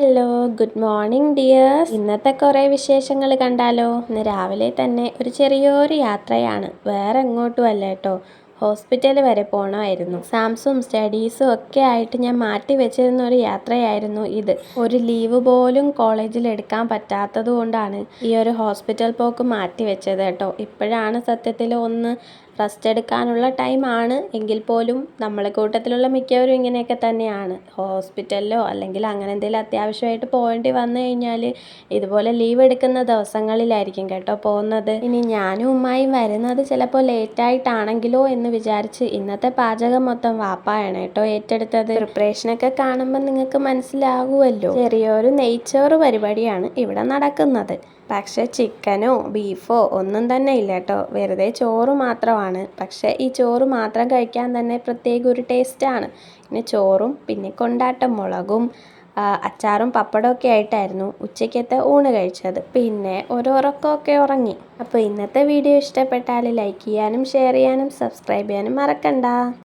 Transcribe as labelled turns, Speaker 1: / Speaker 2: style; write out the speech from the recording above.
Speaker 1: Hello good morning dears. ഇന്നത്തെ കുറേ വിശേഷങ്ങൾ കണ്ടാലോ. ഇന്ന് രാവിലെ തന്നെ ഒരു ചെറിയൊരു യാത്രയാണ്, വേറെ എങ്ങോട്ടും അല്ല കേട്ടോ, ഹോസ്പിറ്റൽ വരെ പോകണമായിരുന്നു. എക്സാംസും സ്റ്റഡീസും ഒക്കെ ആയിട്ട് ഞാൻ മാറ്റി വെച്ചിരുന്ന ഒരു യാത്രയായിരുന്നു ഇത്. ഒരു ലീവ് പോലും കോളേജിൽ എടുക്കാൻ പറ്റാത്തത് കൊണ്ടാണ് ഈ ഒരു ഹോസ്പിറ്റൽ പോക്ക് മാറ്റി വെച്ചത് കേട്ടോ. ഇപ്പോഴാണ് സത്യത്തിൽ ഒന്ന് റെസ്റ്റ് എടുക്കാനുള്ള ടൈമാണ്. എങ്കിൽ പോലും നമ്മളെ കൂട്ടത്തിലുള്ള മിക്കവരും ഇങ്ങനെയൊക്കെ തന്നെയാണ്. ഹോസ്പിറ്റലിലോ അല്ലെങ്കിൽ അങ്ങനെ എന്തെങ്കിലും അത്യാവശ്യമായിട്ട് പോകേണ്ടി വന്നു കഴിഞ്ഞാൽ ഇതുപോലെ ലീവ് എടുക്കുന്ന ദിവസങ്ങളിലായിരിക്കും കേട്ടോ പോകുന്നത്. ഇനി ഞാനും ഉമ്മായും വരുന്നത് ചിലപ്പോൾ ലേറ്റായിട്ടാണെങ്കിലോ എന്ന് വിചാരിച്ച് ഇന്നത്തെ പാചകം മൊത്തം വാപ്പായാണ് കേട്ടോ ഏറ്റെടുത്തത്. പ്രിപ്പറേഷനൊക്കെ കാണുമ്പോൾ നിങ്ങൾക്ക് മനസ്സിലാകുമല്ലോ. ചെറിയൊരു നെയ്ച്ചോറ് പരിപാടിയാണ് ഇവിടെ നടക്കുന്നത്. പക്ഷെ ചിക്കനോ ബീഫോ ഒന്നും തന്നെ ഇല്ല കേട്ടോ, വെറുതെ ചോറ് മാത്രമാണ്. പക്ഷെ ഈ ചോറ് മാത്രം കഴിക്കാൻ തന്നെ പ്രത്യേക ഒരു ടേസ്റ്റാണ്. പിന്നെ ചോറും പിന്നെ കൊണ്ടാട്ടം മുളകും അച്ചാറും പപ്പടമൊക്കെ ആയിട്ടായിരുന്നു ഉച്ചയ്ക്കത്തെ ഊണ് കഴിച്ചത്. പിന്നെ ഒരു ഉറക്കമൊക്കെ ഉറങ്ങി. അപ്പോൾ ഇന്നത്തെ വീഡിയോ ഇഷ്ടപ്പെട്ടാൽ ലൈക്ക് ചെയ്യാനും ഷെയർ ചെയ്യാനും സബ്സ്ക്രൈബ് ചെയ്യാനും മറക്കണ്ട.